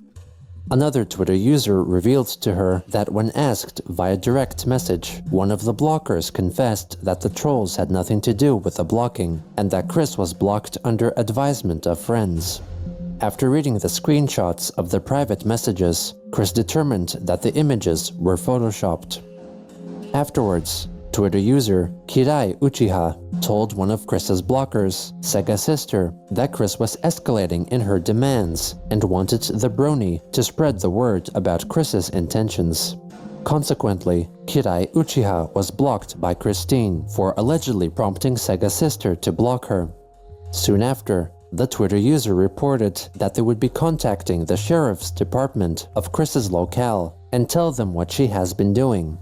Another Twitter user revealed to her that when asked via direct message, one of the blockers confessed that the trolls had nothing to do with the blocking and that Chris was blocked under advisement of friends. After reading the screenshots of the private messages, Chris determined that the images were photoshopped. Afterwards, Twitter user Kirai Uchiha told one of Chris's blockers, Sega Sister, that Chris was escalating in her demands and wanted the brony to spread the word about Chris's intentions. Consequently, Kirai Uchiha was blocked by Christine for allegedly prompting Sega Sister to block her. Soon after, the Twitter user reported that they would be contacting the sheriff's department of Chris's locale and tell them what she has been doing.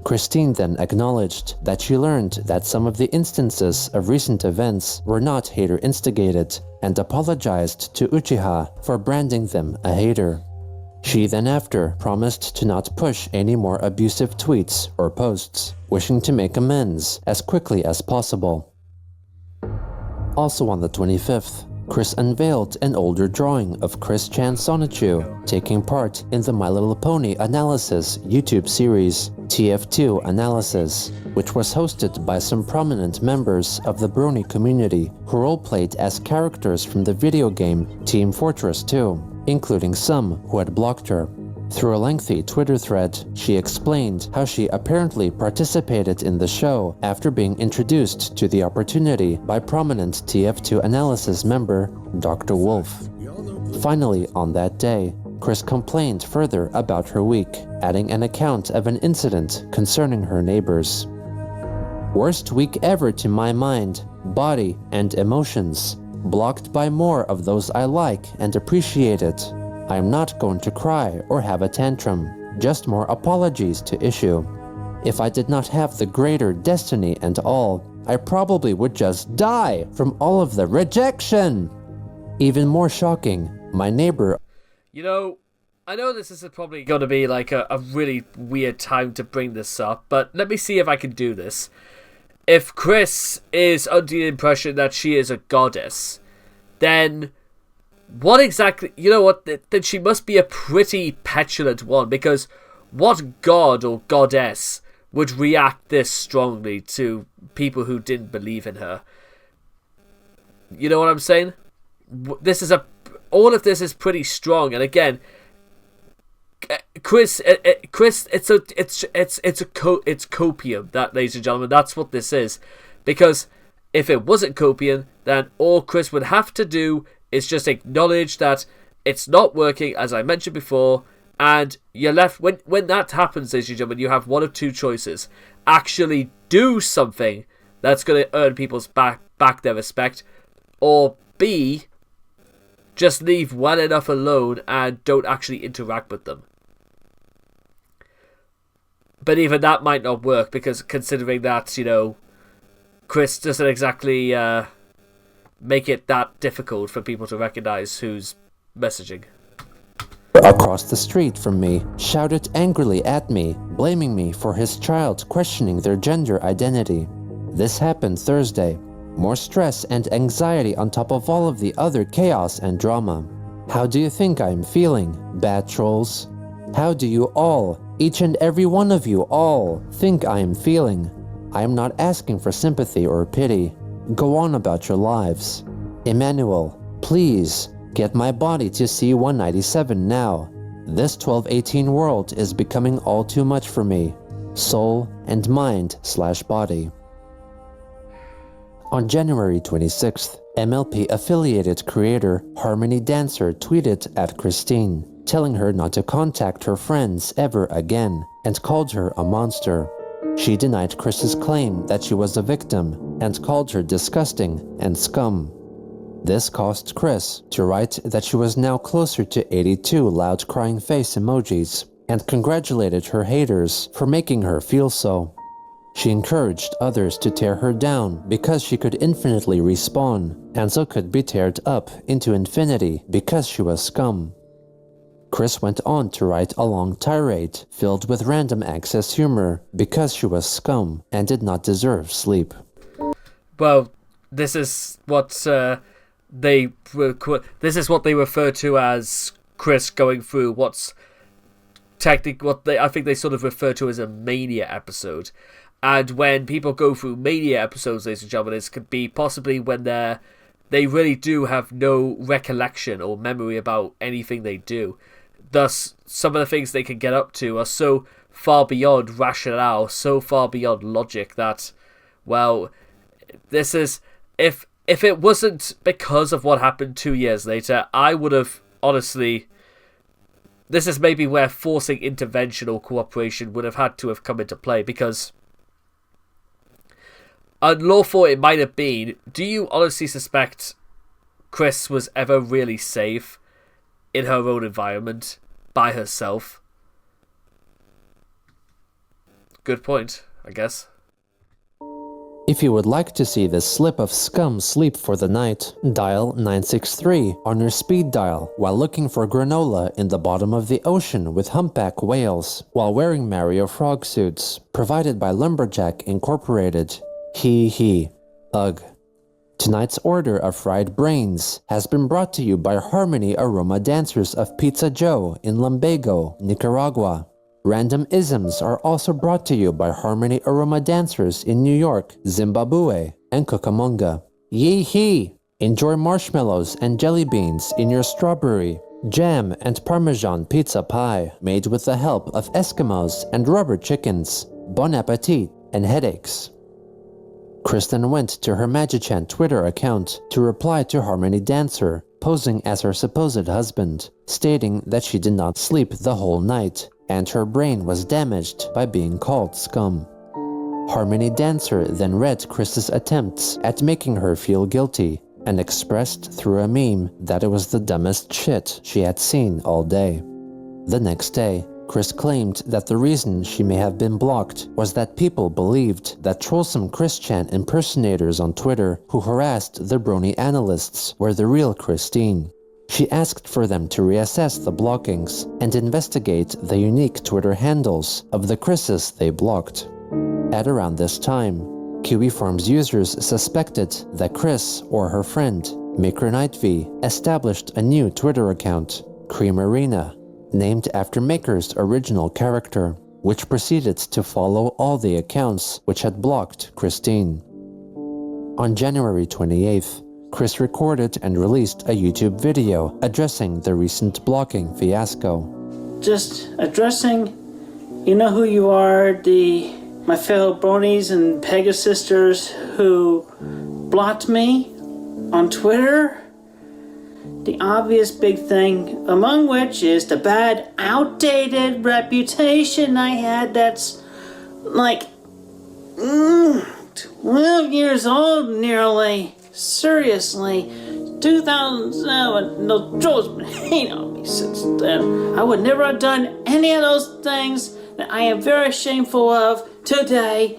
Christine then acknowledged that she learned that some of the instances of recent events were not hater-instigated and apologized to Uchiha for branding them a hater. She then after promised to not push any more abusive tweets or posts, wishing to make amends as quickly as possible. Also on the 25th, Chris unveiled an older drawing of Chris-chan Sonichu taking part in the My Little Pony Analysis YouTube series, TF2 Analysis, which was hosted by some prominent members of the brony community who role-played as characters from the video game Team Fortress 2, including some who had blocked her. Through a lengthy Twitter thread, she explained how she apparently participated in the show after being introduced to the opportunity by prominent TF2 analysis member Dr. Wolf. Finally, on that day, Chris complained further about her week, adding an account of an incident concerning her neighbors. Worst week ever to my mind, body, and emotions. Blocked by more of those I like and appreciate it. I am not going to cry or have a tantrum, just more apologies to issue. If I did not have the greater destiny and all, I probably would just die from all of the rejection. Even more shocking, my neighbor... You know, I know this is probably going to be like a really weird time to bring this up, but let me see if I can do this. If Chris is under the impression that she is a goddess, then what exactly... You know what? Then she must be a pretty petulant one, because what god or goddess would react this strongly to people who didn't believe in her? You know what I'm saying? All of this is pretty strong, and again, Chris, it's copium, that, ladies and gentlemen. That's what this is, because if it wasn't copium, then all Chris would have to do is just acknowledge that it's not working, as I mentioned before, and you're left when that happens, ladies and gentlemen. You have one of two choices: actually do something that's going to earn people's back their respect, or B, just leave well enough alone and don't actually interact with them. But even that might not work, because considering that, you know, Chris doesn't exactly make it that difficult for people to recognize who's messaging. Across the street from me, shouted angrily at me, blaming me for his child questioning their gender identity. This happened Thursday. More stress and anxiety on top of all of the other chaos and drama. How do you think I'm feeling, bad trolls? How do you all, each and every one of you all, think I am feeling? I am not asking for sympathy or pity. Go on about your lives. Emmanuel, please, get my body to C-197 now. This 1218 world is becoming all too much for me. Soul and mind/body. On January 26th, MLP-affiliated creator Harmony Dancer tweeted at Christine, telling her not to contact her friends ever again, and called her a monster. She denied Chris's claim that she was a victim, and called her disgusting and scum. This caused Chris to write that she was now closer to 82 loud crying face emojis, and congratulated her haters for making her feel so. She encouraged others to tear her down because she could infinitely respawn, and so could be teared up into infinity because she was scum. Chris went on to write a long tirade filled with random access humor because she was scum and did not deserve sleep. Well, this is what they refer to as Chris going through what's technically I think they sort of refer to as a mania episode. And when people go through mania episodes, ladies and gentlemen, it could be possibly when they really do have no recollection or memory about anything they do. Thus, some of the things they can get up to are so far beyond rationale, so far beyond logic that, well, this is... If it wasn't because of what happened 2 years later, I would have, honestly... This is maybe where forcing intervention or cooperation would have had to have come into play, because... unlawful it might have been, do you honestly suspect Chris was ever really safe in her own environment, by herself? Good point, I guess. If you would like to see this slip of scum sleep for the night, dial 963 on your speed dial while looking for granola in the bottom of the ocean with humpback whales while wearing Mario frog suits, provided by Lumberjack Incorporated. He. Ugh. Tonight's order of fried brains has been brought to you by Harmony Aroma Dancers of Pizza Joe in Lumbago, Nicaragua. Random isms are also brought to you by Harmony Aroma Dancers in New York, Zimbabwe, and Cucamonga. Yee-hee! Enjoy marshmallows and jelly beans in your strawberry, jam and Parmesan pizza pie made with the help of Eskimos and rubber chickens, bon appetit, and headaches. Kristen went to her Magichan Twitter account to reply to Harmony Dancer, posing as her supposed husband, stating that she did not sleep the whole night, and her brain was damaged by being called scum. Harmony Dancer then read Chris's attempts at making her feel guilty, and expressed through a meme that it was the dumbest shit she had seen all day. The next day, Chris claimed that the reason she may have been blocked was that people believed that trollsome Chris-chan impersonators on Twitter who harassed the brony analysts were the real Christine. She asked for them to reassess the blockings and investigate the unique Twitter handles of the Chris's they blocked. At around this time, Kiwi Farms users suspected that Chris or her friend, Maker Nightvy, established a new Twitter account, Cream Arena, named after Maker's original character, which proceeded to follow all the accounts which had blocked Christine. On January 28th, Chris recorded and released a YouTube video addressing the recent blocking fiasco. Just addressing, you know who you are, my fellow bronies and Pegasisters who blocked me on Twitter. The obvious big thing, among which is the bad, outdated reputation I had that's like 12 years old nearly. Seriously, 2007, no, Joe's been hating on me since then. I would never have done any of those things that I am very shameful of today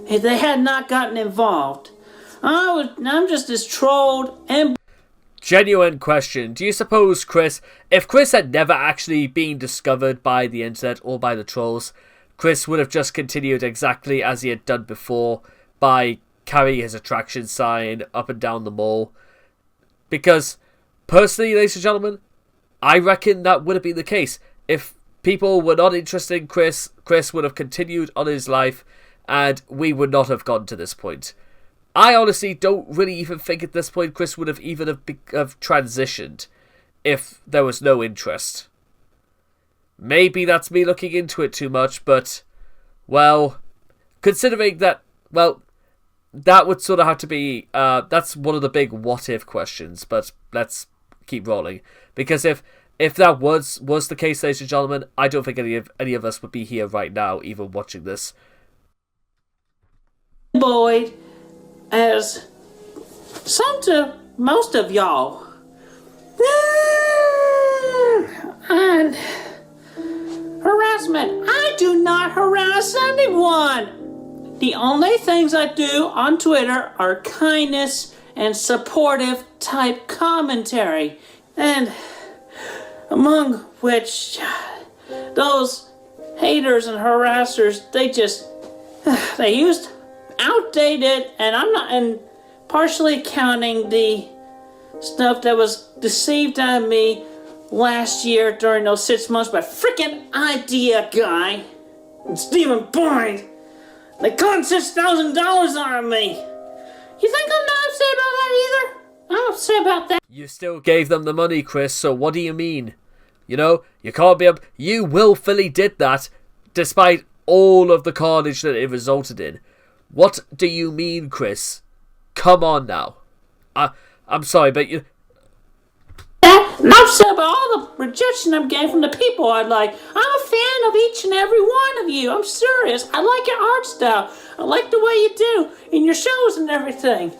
if they had not gotten involved. I'm just as trolled and... Genuine question. Do you suppose if Chris had never actually been discovered by the internet or by the trolls, Chris would have just continued exactly as he had done before by carrying his attraction sign up and down the mall? Because, personally, ladies and gentlemen, I reckon that would have been the case. If people were not interested in Chris would have continued on his life, and we would not have gotten to this point. I honestly don't really even think at this point Chris would have even have transitioned if there was no interest. Maybe that's me looking into it too much, but, well, considering that, well, that would sort of have to be, that's one of the big what-if questions, but let's keep rolling. Because if that was the case, ladies and gentlemen, I don't think any of us would be here right now, even watching this. Boyd, as some to most of y'all. And harassment. I do not harass anyone. The only things I do on Twitter are kindness and supportive type commentary. And among which those haters and harassers, they used outdated, and partially counting the stuff that was deceived on me last year during those 6 months by freaking idea guy and Stephen Boyd. They conned $6,000 on me. You think I'm not upset about that either? I'm upset about that. You still gave them the money, Chris, so what do you mean? You know, you can't be up. You willfully did that, despite all of the carnage that it resulted in. What do you mean, Chris? Come on now. I'm sorry, but you... And I'm upset about all the rejection I'm getting from the people I like. I'm a fan of each and every one of you. I'm serious. I like your art style. I like the way you do in your shows and everything.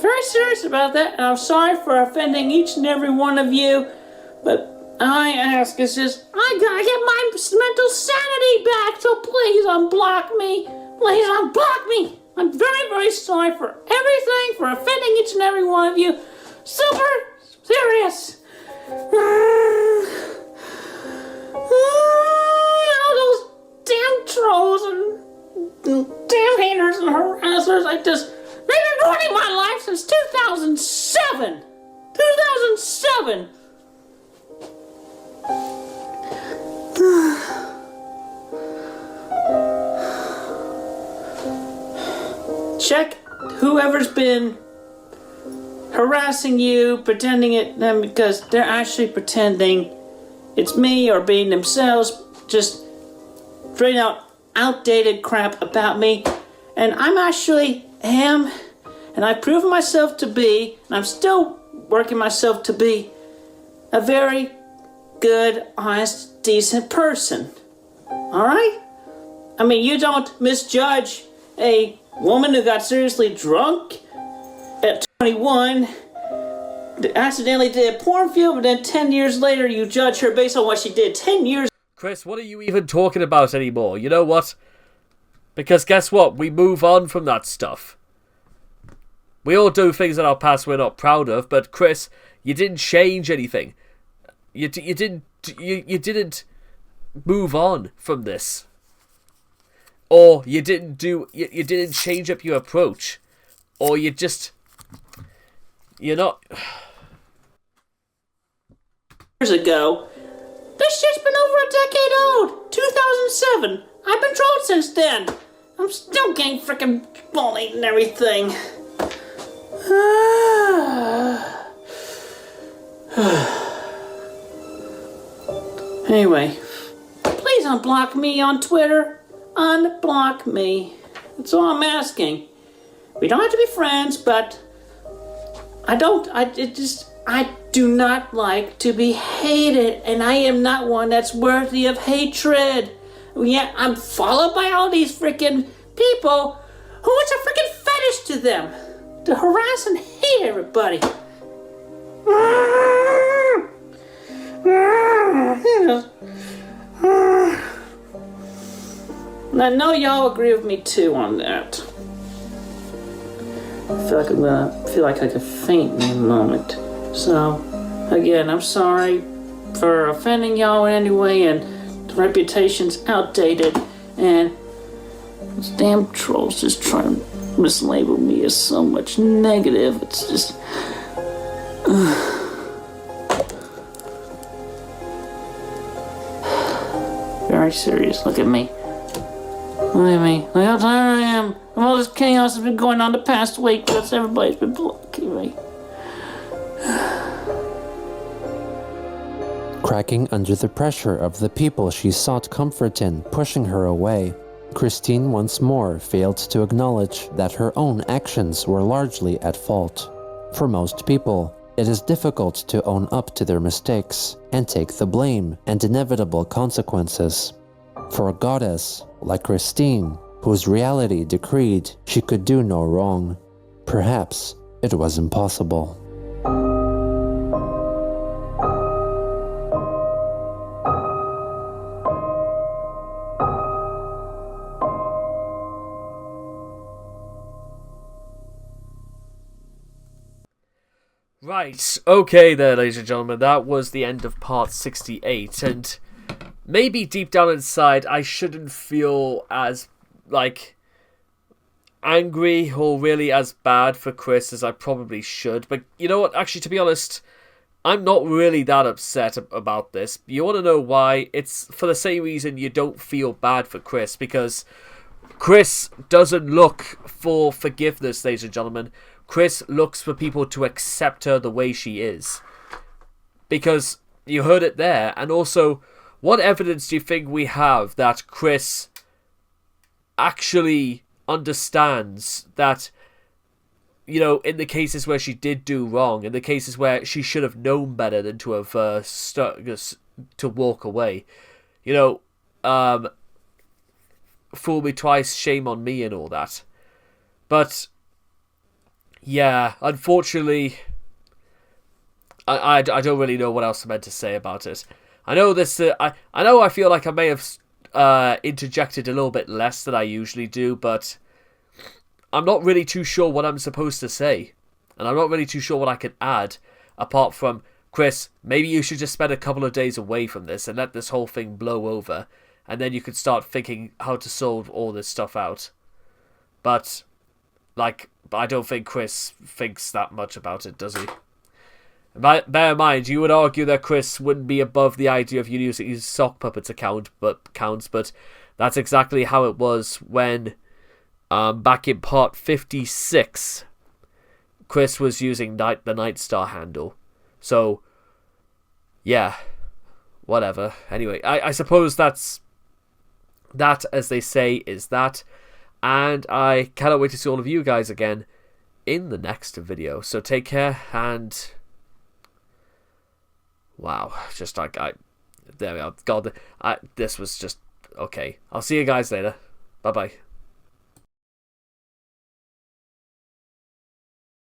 Very serious about that, and I'm sorry for offending each and every one of you. But I ask, it's just, I gotta get my mental sanity back, so please unblock me. Please unblock me. I'm very, very sorry for everything, for offending each and every one of you. Super serious. All those damn trolls and damn haters and harassers, they've been ruining my life since 2007. 2007. Check whoever's been harassing you, pretending it them because they're actually pretending it's me or being themselves, just straight out outdated crap about me. And I'm actually am, and I've proven myself to be, and I'm still working myself to be, a very good, honest, decent person. Alright? I mean, you don't misjudge a woman who got seriously drunk at 21, accidentally did a porn film, but then 10 years later you judge her based on what she did 10 years. Chris, what are you even talking about anymore? You know what? Because guess what? We move on from that stuff. We all do things in our past we're not proud of, but Chris, you didn't change anything. You didn't move on from this. Or you didn't change up your approach. Or you're not... Years ago. This shit's been over a decade old. 2007. I've been trolled since then. I'm still getting frickin' bullied and everything. Anyway, please unblock me on Twitter. Unblock me. That's all I'm asking. We don't have to be friends, but I do not like to be hated, and I am not one that's worthy of hatred. Yet I'm followed by all these freaking people who it's a freaking fetish to them to harass and hate everybody. And I know y'all agree with me too on that. I feel like I could faint in a moment. So, again, I'm sorry for offending y'all in any way, and the reputation's outdated, and those damn trolls just try to mislabel me as so much negative. It's just... Very serious. Look at me. Look at me. Look how tired I am. All this chaos has been going on the past week. That's everybody's been blocking me. Cracking under the pressure of the people she sought comfort in, pushing her away, Christine once more failed to acknowledge that her own actions were largely at fault. For most people, it is difficult to own up to their mistakes and take the blame and inevitable consequences. For a goddess like Christine, whose reality decreed she could do no wrong, perhaps it was impossible. Right, okay there, ladies and gentlemen, that was the end of part 68, and maybe deep down inside I shouldn't feel as, angry or really as bad for Chris as I probably should, but you know what, actually, to be honest, I'm not really that upset about this. You want to know why? It's for the same reason you don't feel bad for Chris, because Chris doesn't look for forgiveness, ladies and gentlemen. Chris looks for people to accept her the way she is. Because you heard it there. And also, what evidence do you think we have that Chris actually understands that, you know, in the cases where she did do wrong, in the cases where she should have known better than to have to walk away, you know, fool me twice, shame on me and all that. But yeah, unfortunately, I don't really know what else I'm meant to say about it. I know this. I know I feel like I may have interjected a little bit less than I usually do, but I'm not really too sure what I'm supposed to say, and I'm not really too sure what I can add apart from, Chris, maybe you should just spend a couple of days away from this and let this whole thing blow over, and then you could start thinking how to solve all this stuff out. But I don't think Chris thinks that much about it, does he? Bear in mind, you would argue that Chris wouldn't be above the idea of you using his sock puppets accounts, but that's exactly how it was when, back in part 56, Chris was using the Night Star handle. So, yeah, whatever. Anyway, I suppose that's that, as they say, is that. And I cannot wait to see all of you guys again in the next video. So take care, and wow, just like there we are. God, this was just okay. I'll see you guys later. Bye bye.